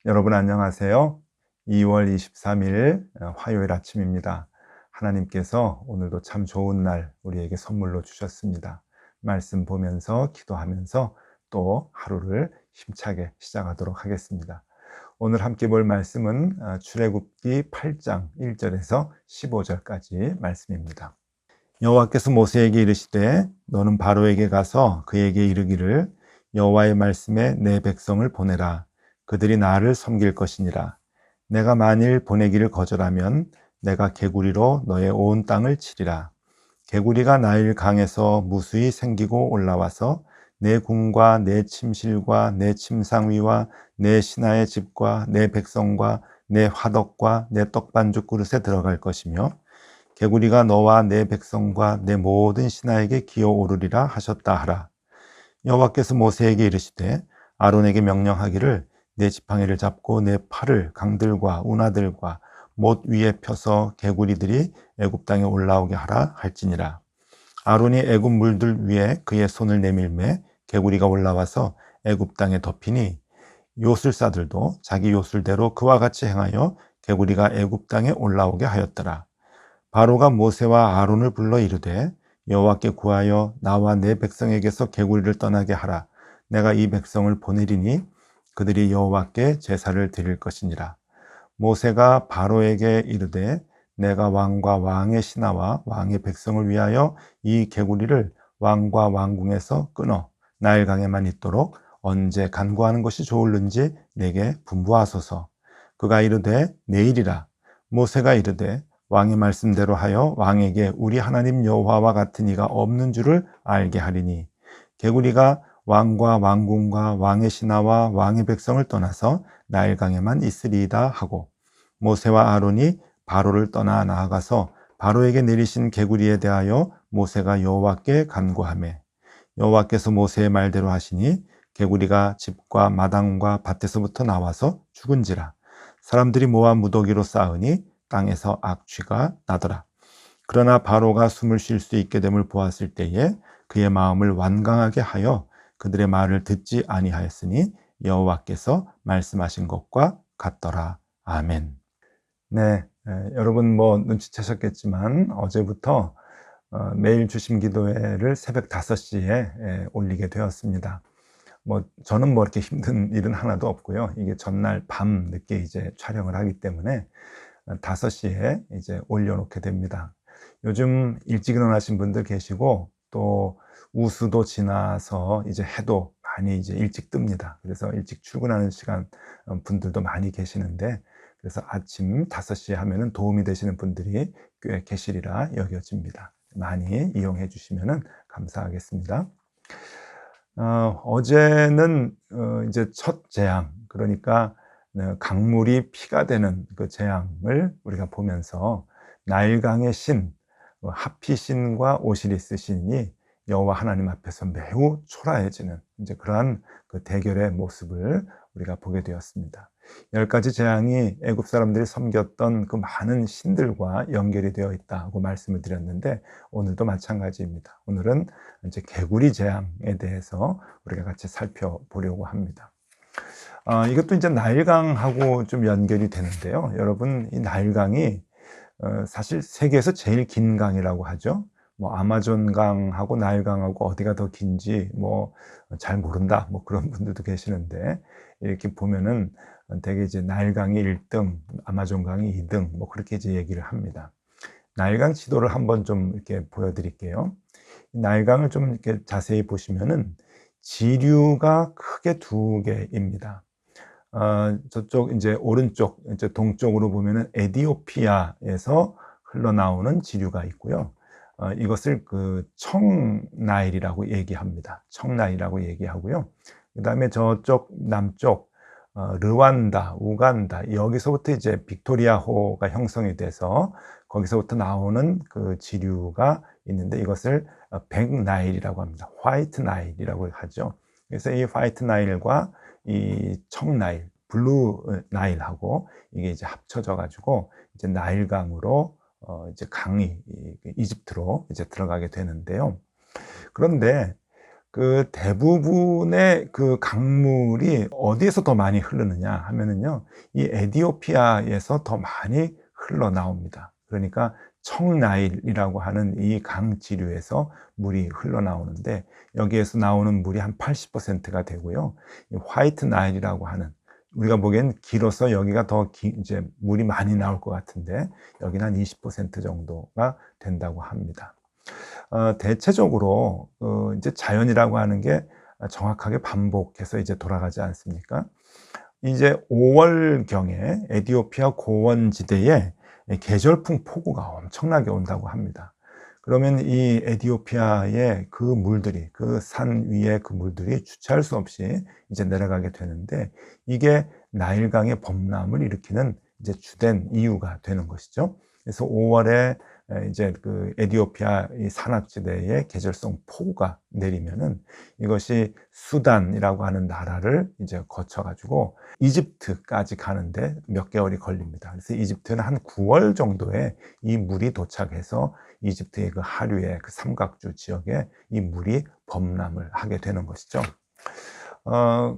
여러분 안녕하세요. 2월 23일 화요일 아침입니다. 하나님께서 오늘도 참 좋은 날 우리에게 선물로 주셨습니다. 말씀 보면서 기도하면서 또 하루를 힘차게 시작하도록 하겠습니다. 오늘 함께 볼 말씀은 출애굽기 8장 1절에서 15절까지 말씀입니다. 여호와께서 모세에게 이르시되 너는 바로에게 가서 그에게 이르기를 여호와의 말씀에 내 백성을 보내라. 그들이 나를 섬길 것이니라. 내가 만일 보내기를 거절하면 내가 개구리로 너의 온 땅을 치리라. 개구리가 나일 강에서 무수히 생기고 올라와서 내 궁과 내 침실과 내 침상위와 내 신하의 집과 내 백성과 내 화덕과 내 떡반죽 그릇에 들어갈 것이며 개구리가 너와 내 백성과 내 모든 신하에게 기어오르리라 하셨다 하라. 여호와께서 모세에게 이르시되 아론에게 명령하기를 내 지팡이를 잡고 내 팔을 강들과 운하들과 못 위에 펴서 개구리들이 애굽 땅에 올라오게 하라 할지니라. 아론이 애굽 물들 위에 그의 손을 내밀매 개구리가 올라와서 애굽 땅에 덮이니 요술사들도 자기 요술대로 그와 같이 행하여 개구리가 애굽 땅에 올라오게 하였더라. 바로가 모세와 아론을 불러 이르되 여호와께 구하여 나와 내 백성에게서 개구리를 떠나게 하라. 내가 이 백성을 보내리니 그들이 여호와께 제사를 드릴 것이니라. 모세가 바로에게 이르되 내가 왕과 왕의 신하와 왕의 백성을 위하여 이 개구리를 왕과 왕궁에서 끊어 나일강에만 있도록 언제 간구하는 것이 좋을는지 내게 분부하소서. 그가 이르되 내일이라. 모세가 이르되 왕의 말씀대로 하여 왕에게 우리 하나님 여호와와 같은 이가 없는 줄을 알게 하리니 개구리가 왕과 왕궁과 왕의 신하와 왕의 백성을 떠나서 나일강에만 있으리이다 하고 모세와 아론이 바로를 떠나 나아가서 바로에게 내리신 개구리에 대하여 모세가 여호와께 간구하매 여호와께서 모세의 말대로 하시니 개구리가 집과 마당과 밭에서부터 나와서 죽은지라. 사람들이 모아 무더기로 쌓으니 땅에서 악취가 나더라. 그러나 바로가 숨을 쉴 수 있게 됨을 보았을 때에 그의 마음을 완강하게 하여 그들의 말을 듣지 아니하였으니 여호와께서 말씀하신 것과 같더라. 아멘. 네, 여러분 눈치채셨겠지만 어제부터 매일 주심 기도회를 새벽 5시에 올리게 되었습니다. 저는 이렇게 힘든 일은 하나도 없고요. 이게 전날 밤 늦게 이제 촬영을 하기 때문에 5시에 이제 올려놓게 됩니다. 요즘 일찍 일어나신 분들 계시고 또 우수도 지나서 이제 해도 많이 이제 일찍 뜹니다. 그래서 일찍 출근하는 시간 분들도 많이 계시는데 그래서 아침 5시에 하면은 도움이 되시는 분들이 꽤 계시리라 여겨집니다. 많이 이용해 주시면 감사하겠습니다. 어제는 이제 첫 재앙, 그러니까 강물이 피가 되는 그 재앙을 우리가 보면서 나일강의 신, 하피신과 오시리스 신이 여호와 하나님 앞에서 매우 초라해지는 이제 그러한 그 대결의 모습을 우리가 보게 되었습니다. 10가지 재앙이 애굽 사람들이 섬겼던 그 많은 신들과 연결이 되어 있다고 말씀을 드렸는데 오늘도 마찬가지입니다. 오늘은 이제 개구리 재앙에 대해서 우리가 같이 살펴보려고 합니다. 이것도 이제 나일강하고 좀 연결이 되는데요. 여러분, 이 나일강이 사실 세계에서 제일 긴 강이라고 하죠. 아마존강하고 나일강하고 어디가 더 긴지 잘 모른다 그런 분들도 계시는데 이렇게 보면은 되게 이제 나일강이 1등, 아마존강이 2등 그렇게 이제 얘기를 합니다. 나일강 지도를 한번 좀 이렇게 보여드릴게요. 나일강을 좀 이렇게 자세히 보시면은 지류가 크게 2개입니다. 저쪽 이제 오른쪽, 이제 동쪽으로 보면은 에디오피아에서 흘러나오는 지류가 있고요. 이것을 그 청나일이라고 얘기합니다. 청나일이라고 얘기하고요. 그 다음에 저쪽 남쪽, 르완다, 우간다, 여기서부터 이제 빅토리아호가 형성이 돼서 거기서부터 나오는 그 지류가 있는데 이것을 백나일이라고 합니다. 화이트 나일이라고 하죠. 그래서 이 화이트 나일과 이 청나일, 블루 나일하고 이게 이제 합쳐져 가지고 이제 나일강으로 이제 강이 이집트로 이제 들어가게 되는데요. 그런데 그 대부분의 그 강물이 어디에서 더 많이 흐르느냐 하면은요, 이 에티오피아에서 더 많이 흘러나옵니다. 그러니까 청나일이라고 하는 이 강지류에서 물이 흘러나오는데, 여기에서 나오는 물이 한 80%가 되고요. 이 화이트 나일이라고 하는, 우리가 보기엔 길어서 여기가 더 이제 물이 많이 나올 것 같은데, 여기는 한 20% 정도가 된다고 합니다. 대체적으로 이제 자연이라고 하는 게 정확하게 반복해서 이제 돌아가지 않습니까? 이제 5월경에 에티오피아 고원지대에 계절풍 폭우가 엄청나게 온다고 합니다. 그러면 이 에티오피아의 그 물들이, 그 산 위에 그 물들이 주체할 수 없이 이제 내려가게 되는데, 이게 나일강의 범람을 일으키는 이제 주된 이유가 되는 것이죠. 그래서 5월에 이제 그 에티오피아 이 산악지대에 계절성 폭우가 내리면은, 이것이 수단이라고 하는 나라를 이제 거쳐 가지고 이집트까지 가는데 몇 개월이 걸립니다. 그래서 이집트는 한 9월 정도에 이 물이 도착해서 이집트의 그 하류의 그 삼각주 지역에 이 물이 범람을 하게 되는 것이죠.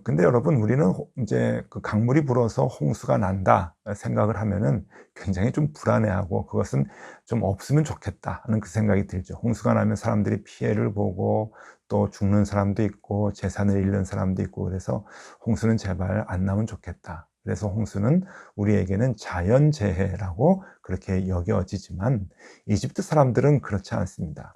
근데 여러분, 우리는 이제 그 강물이 불어서 홍수가 난다 생각을 하면은 굉장히 좀 불안해하고, 그것은 좀 없으면 좋겠다 하는 그 생각이 들죠. 홍수가 나면 사람들이 피해를 보고 또 죽는 사람도 있고 재산을 잃는 사람도 있고, 그래서 홍수는 제발 안 나면 좋겠다. 그래서 홍수는 우리에게는 자연재해라고 그렇게 여겨지지만, 이집트 사람들은 그렇지 않습니다.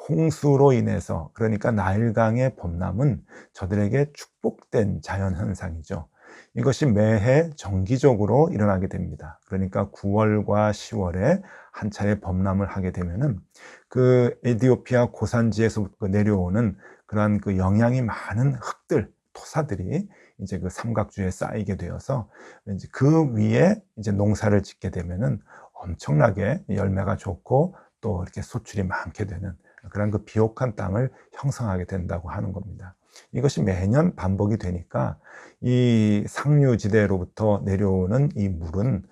홍수로 인해서, 그러니까 나일강의 범람은 저들에게 축복된 자연현상이죠. 이것이 매해 정기적으로 일어나게 됩니다. 그러니까 9월과 10월에 한 차례 범람을 하게 되면은, 그 에티오피아 고산지에서 내려오는 그러한 그 영양이 많은 흙들, 토사들이 이제 그 삼각주에 쌓이게 되어서, 이제 그 위에 이제 농사를 짓게 되면은 엄청나게 열매가 좋고 또 이렇게 소출이 많게 되는 그런 그 비옥한 땅을 형성하게 된다고 하는 겁니다. 이것이 매년 반복이 되니까 이 상류지대로부터 내려오는 이 물은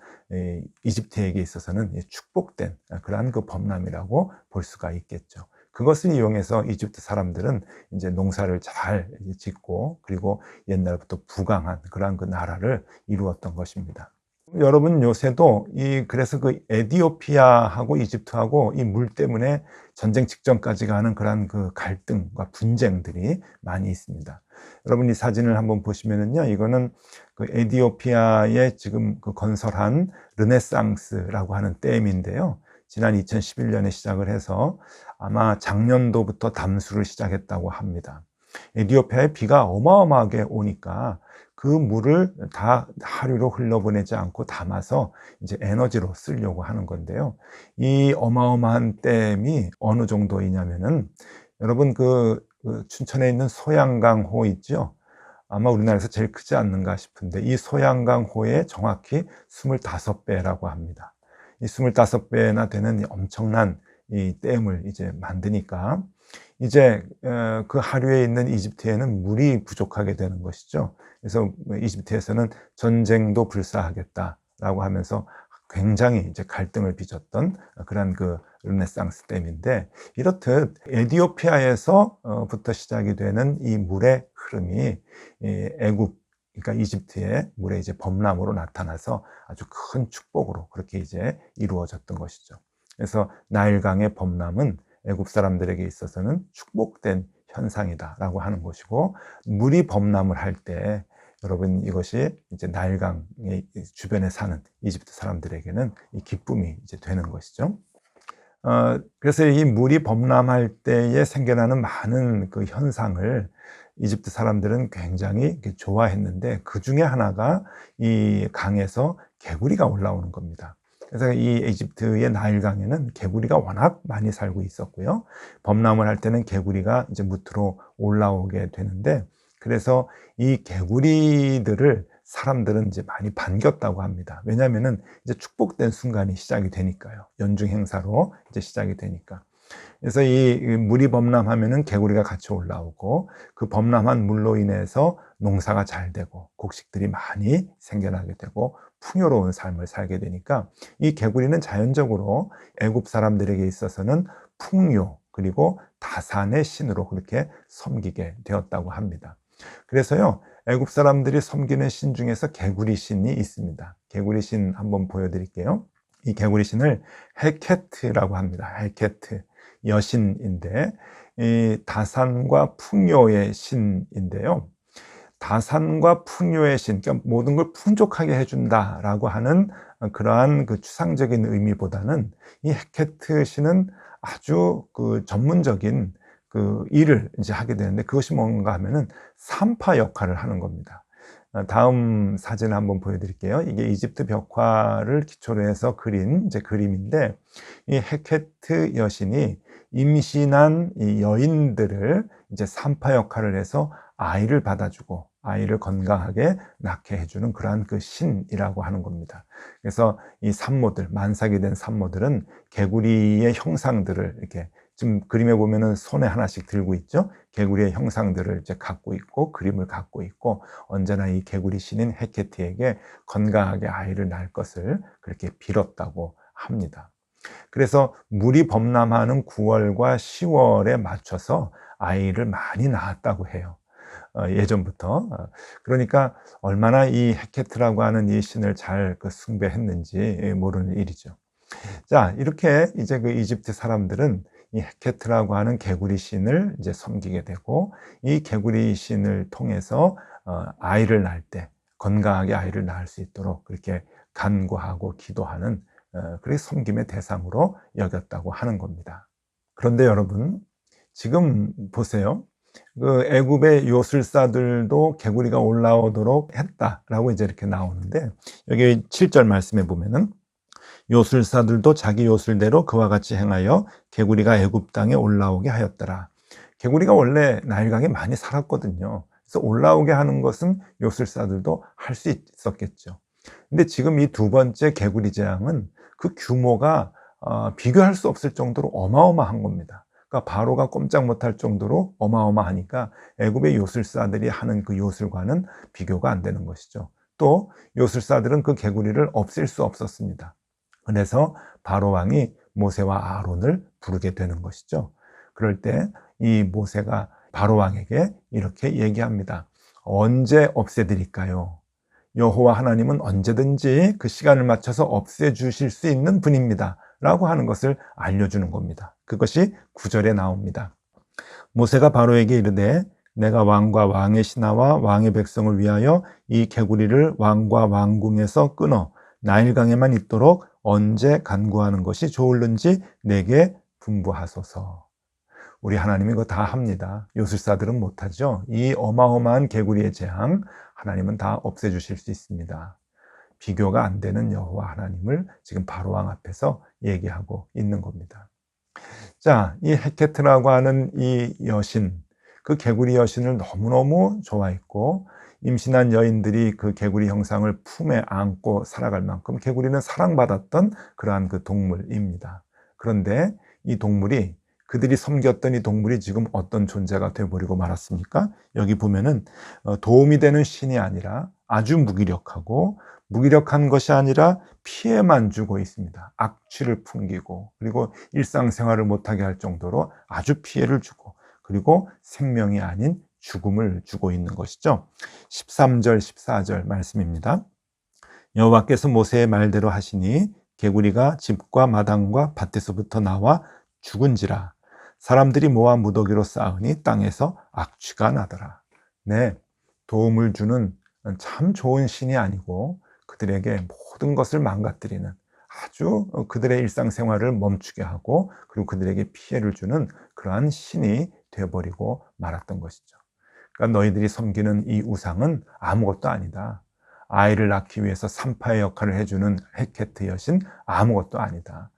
이집트에게 있어서는 축복된 그러한 그 범람이라고 볼 수가 있겠죠. 그것을 이용해서 이집트 사람들은 이제 농사를 잘 짓고, 그리고 옛날부터 부강한 그러한 그 나라를 이루었던 것입니다. 여러분, 요새도 그래서 그 에티오피아하고 이집트하고 이 물 때문에 전쟁 직전까지 가는 그런 그 갈등과 분쟁들이 많이 있습니다. 여러분, 이 사진을 한번 보시면은요, 이거는 그 에티오피아에 지금 그 건설한 르네상스라고 하는 댐인데요. 지난 2011년에 시작을 해서 아마 작년도부터 담수를 시작했다고 합니다. 에티오피아에 비가 어마어마하게 오니까 그 물을 다 하류로 흘려보내지 않고 담아서 이제 에너지로 쓰려고 하는 건데요. 이 어마어마한 댐이 어느 정도이냐면은, 여러분, 그 춘천에 있는 소양강호 있죠? 아마 우리나라에서 제일 크지 않는가 싶은데, 이 소양강호의 정확히 25배라고 합니다. 이 25배나 되는 엄청난 이 댐을 이제 만드니까, 이제 그 하류에 있는 이집트에는 물이 부족하게 되는 것이죠. 그래서 이집트에서는 전쟁도 불사하겠다라고 하면서 굉장히 이제 갈등을 빚었던 그런 그 르네상스 댐인데, 이렇듯 에티오피아에서부터 시작이 되는 이 물의 흐름이 애굽, 그러니까 이집트의 물의 이제 범람으로 나타나서 아주 큰 축복으로 그렇게 이제 이루어졌던 것이죠. 그래서 나일강의 범람은 애굽 사람들에게 있어서는 축복된 현상이다라고 하는 것이고, 물이 범람을 할 때 여러분, 이것이 이제 나일강의 주변에 사는 이집트 사람들에게는 이 기쁨이 이제 되는 것이죠. 그래서 이 물이 범람할 때에 생겨나는 많은 그 현상을 이집트 사람들은 굉장히 좋아했는데, 그 중에 하나가 이 강에서 개구리가 올라오는 겁니다. 그래서 이 이집트의 나일강에는 개구리가 워낙 많이 살고 있었고요. 범람을 할 때는 개구리가 이제 무트로 올라오게 되는데, 그래서 이 개구리들을 사람들은 이제 많이 반겼다고 합니다. 왜냐하면은 이제 축복된 순간이 시작이 되니까요. 연중 행사로 이제 시작이 되니까. 그래서 이 물이 범람하면은 개구리가 같이 올라오고, 그 범람한 물로 인해서 농사가 잘 되고 곡식들이 많이 생겨나게 되고 풍요로운 삶을 살게 되니까, 이 개구리는 자연적으로 애굽 사람들에게 있어서는 풍요, 그리고 다산의 신으로 그렇게 섬기게 되었다고 합니다. 그래서요, 애굽 사람들이 섬기는 신 중에서 개구리 신이 있습니다. 개구리 신 한번 보여드릴게요. 이 개구리 신을 헬케트라고 합니다. 헬케트, 여신인데 이 다산과 풍요의 신인데요. 다산과 풍요의 신, 그러니까 모든 걸 풍족하게 해준다라고 하는 그러한 그 추상적인 의미보다는 이 헬케트 신은 아주 그 전문적인 그 일을 이제 하게 되는데, 그것이 뭔가 하면은 산파 역할을 하는 겁니다. 다음 사진을 한번 보여드릴게요. 이게 이집트 벽화를 기초로 해서 그린 이제 그림인데, 이 헤케트 여신이 임신한 이 여인들을 이제 산파 역할을 해서 아이를 받아주고 아이를 건강하게 낳게 해주는 그러한 그 신이라고 하는 겁니다. 그래서 이 산모들, 만삭이 된 산모들은 개구리의 형상들을 이렇게, 지금 그림에 보면은 손에 하나씩 들고 있죠. 개구리의 형상들을 이제 갖고 있고 그림을 갖고 있고, 언제나 이 개구리 신인 헤케트에게 건강하게 아이를 낳을 것을 그렇게 빌었다고 합니다. 그래서 물이 범람하는 9월과 10월에 맞춰서 아이를 많이 낳았다고 해요. 예전부터. 그러니까 얼마나 이 헤케트라고 하는 이 신을 잘 숭배했는지 모르는 일이죠. 자, 이렇게 이제 그 이집트 사람들은 이 헤케트라고 하는 개구리 신을 이제 섬기게 되고, 이 개구리 신을 통해서 아이를 낳을 때 건강하게 아이를 낳을 수 있도록 그렇게 간구하고 기도하는 그렇게 섬김의 대상으로 여겼다고 하는 겁니다. 그런데 여러분, 지금 보세요. 그 애굽의 요술사들도 개구리가 올라오도록 했다라고 이제 이렇게 나오는데, 여기 7절 말씀에 보면은 요술사들도 자기 요술대로 그와 같이 행하여 개구리가 애굽 땅에 올라오게 하였더라. 개구리가 원래 나일강에 많이 살았거든요. 그래서 올라오게 하는 것은 요술사들도 할 수 있었겠죠. 근데 지금 이 두 번째 개구리 재앙은 그 규모가 비교할 수 없을 정도로 어마어마한 겁니다. 그러니까 바로가 꼼짝 못할 정도로 어마어마하니까 애굽의 요술사들이 하는 그 요술과는 비교가 안 되는 것이죠. 또 요술사들은 그 개구리를 없앨 수 없었습니다. 그래서 바로 왕이 모세와 아론을 부르게 되는 것이죠. 그럴 때 이 모세가 바로 왕에게 이렇게 얘기합니다. 언제 없애드릴까요? 여호와 하나님은 언제든지 그 시간을 맞춰서 없애주실 수 있는 분입니다 라고 하는 것을 알려주는 겁니다. 그것이 9절에 나옵니다. 모세가 바로에게 이르되 내가 왕과 왕의 신하와 왕의 백성을 위하여 이 개구리를 왕과 왕궁에서 끊어 나일강에만 있도록 언제 간구하는 것이 좋을는지 내게 분부하소서. 우리 하나님이 그거 다 합니다. 요술사들은 못하죠. 이 어마어마한 개구리의 재앙 하나님은 다 없애주실 수 있습니다. 비교가 안 되는 여호와 하나님을 지금 바로왕 앞에서 얘기하고 있는 겁니다. 자, 이 헤케트라고 하는 이 여신, 그 개구리 여신을 너무너무 좋아했고, 임신한 여인들이 그 개구리 형상을 품에 안고 살아갈 만큼 개구리는 사랑받았던 그러한 그 동물입니다. 그런데 이 동물이, 그들이 섬겼던 이 동물이 지금 어떤 존재가 되어버리고 말았습니까? 여기 보면은 도움이 되는 신이 아니라 아주 무기력한 것이 아니라 피해만 주고 있습니다. 악취를 풍기고, 그리고 일상생활을 못하게 할 정도로 아주 피해를 주고, 그리고 생명이 아닌 죽음을 주고 있는 것이죠. 13절 14절 말씀입니다. 여호와께서 모세의 말대로 하시니 개구리가 집과 마당과 밭에서부터 나와 죽은지라. 사람들이 모아 무더기로 쌓으니 땅에서 악취가 나더라. 네, 도움을 주는 참 좋은 신이 아니고 그들에게 모든 것을 망가뜨리는, 아주 그들의 일상생활을 멈추게 하고 그리고 그들에게 피해를 주는 그러한 신이 되어버리고 말았던 것이죠. 그러니까 너희들이 섬기는 이 우상은 아무것도 아니다. 아이를 낳기 위해서 산파의 역할을 해주는 헤케트 여신 아무것도 아니다.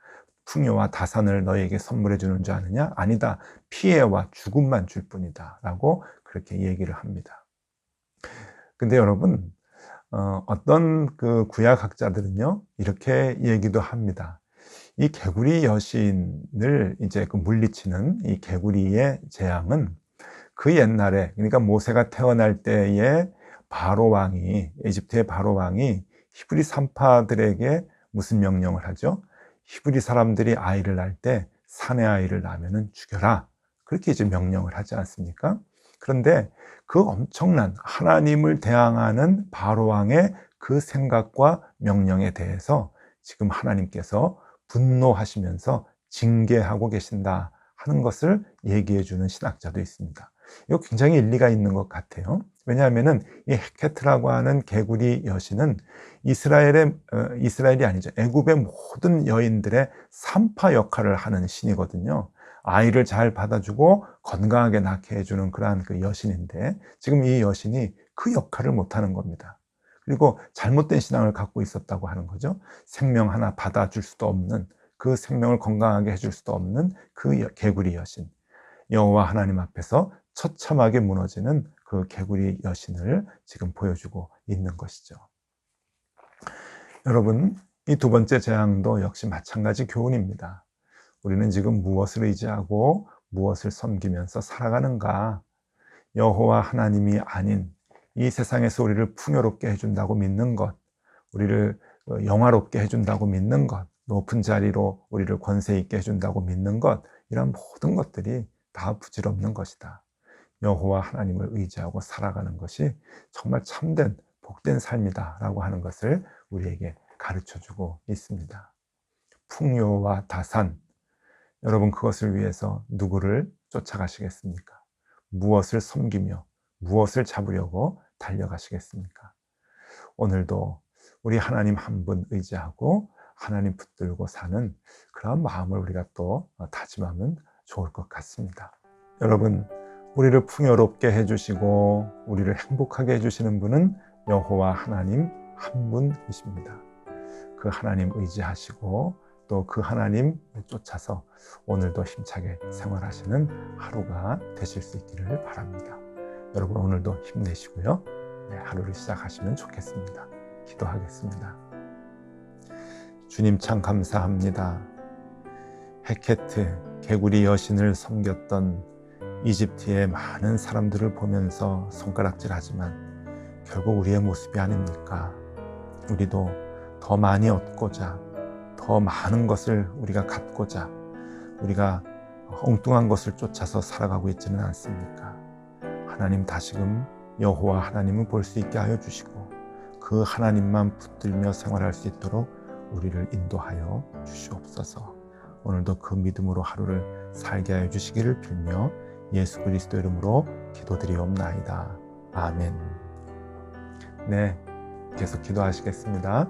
풍요와 다산을 너희에게 선물해 주는 줄 아느냐? 아니다. 피해와 죽음만 줄 뿐이다 라고 그렇게 얘기를 합니다. 근데 여러분, 어떤 그 구약학자들은요 이렇게 얘기도 합니다. 이 개구리 여신을 이제 그 물리치는 이 개구리의 재앙은 그 옛날에, 그러니까 모세가 태어날 때에 바로 왕이, 이집트의 바로 왕이 히브리 산파들에게 무슨 명령을 하죠? 히브리 사람들이 아이를 낳을 때 사내 아이를 낳으면 죽여라. 그렇게 이제 명령을 하지 않습니까? 그런데 그 엄청난 하나님을 대항하는 바로왕의 그 생각과 명령에 대해서 지금 하나님께서 분노하시면서 징계하고 계신다 하는 것을 얘기해 주는 신학자도 있습니다. 이거 굉장히 일리가 있는 것 같아요. 왜냐하면은 이 헤케트라고 하는 개구리 여신은 이스라엘이 아니죠. 애굽의 모든 여인들의 산파 역할을 하는 신이거든요. 아이를 잘 받아주고 건강하게 낳게 해주는 그러한 그 여신인데 지금 이 여신이 그 역할을 못하는 겁니다. 그리고 잘못된 신앙을 갖고 있었다고 하는 거죠. 생명 하나 받아줄 수도 없는, 그 생명을 건강하게 해줄 수도 없는 그 개구리 여신, 여호와 하나님 앞에서 처참하게 무너지는 그 개구리 여신을 지금 보여주고 있는 것이죠. 여러분, 이 두 번째 재앙도 역시 마찬가지 교훈입니다. 우리는 지금 무엇을 의지하고 무엇을 섬기면서 살아가는가? 여호와 하나님이 아닌 이 세상에서 우리를 풍요롭게 해준다고 믿는 것, 우리를 영화롭게 해준다고 믿는 것, 높은 자리로 우리를 권세 있게 해준다고 믿는 것, 이런 모든 것들이 다 부질없는 것이다. 여호와 하나님을 의지하고 살아가는 것이 정말 참된 복된 삶이다 라고 하는 것을 우리에게 가르쳐주고 있습니다. 풍요와 다산, 여러분 그것을 위해서 누구를 쫓아가시겠습니까? 무엇을 섬기며 무엇을 잡으려고 달려가시겠습니까? 오늘도 우리 하나님 한 분 의지하고 하나님 붙들고 사는 그런 마음을 우리가 또 다짐하면 좋을 것 같습니다. 여러분, 우리를 풍요롭게 해주시고 우리를 행복하게 해주시는 분은 여호와 하나님 한 분이십니다. 그 하나님 의지하시고 또 그 하나님 쫓아서 오늘도 힘차게 생활하시는 하루가 되실 수 있기를 바랍니다. 여러분 오늘도 힘내시고요. 하루를 시작하시면 좋겠습니다. 기도하겠습니다. 주님 참 감사합니다. 헤케트 개구리 여신을 섬겼던 이집트의 많은 사람들을 보면서 손가락질하지만 결국 우리의 모습이 아닙니까? 우리도 더 많이 얻고자, 더 많은 것을 우리가 갖고자 우리가 엉뚱한 것을 쫓아서 살아가고 있지는 않습니까? 하나님 다시금 여호와 하나님을 볼 수 있게 하여 주시고 그 하나님만 붙들며 생활할 수 있도록 우리를 인도하여 주시옵소서. 오늘도 그 믿음으로 하루를 살게 하여 주시기를 빌며 예수 그리스도 이름으로 기도드리옵나이다. 아멘. 네, 계속 기도하시겠습니다.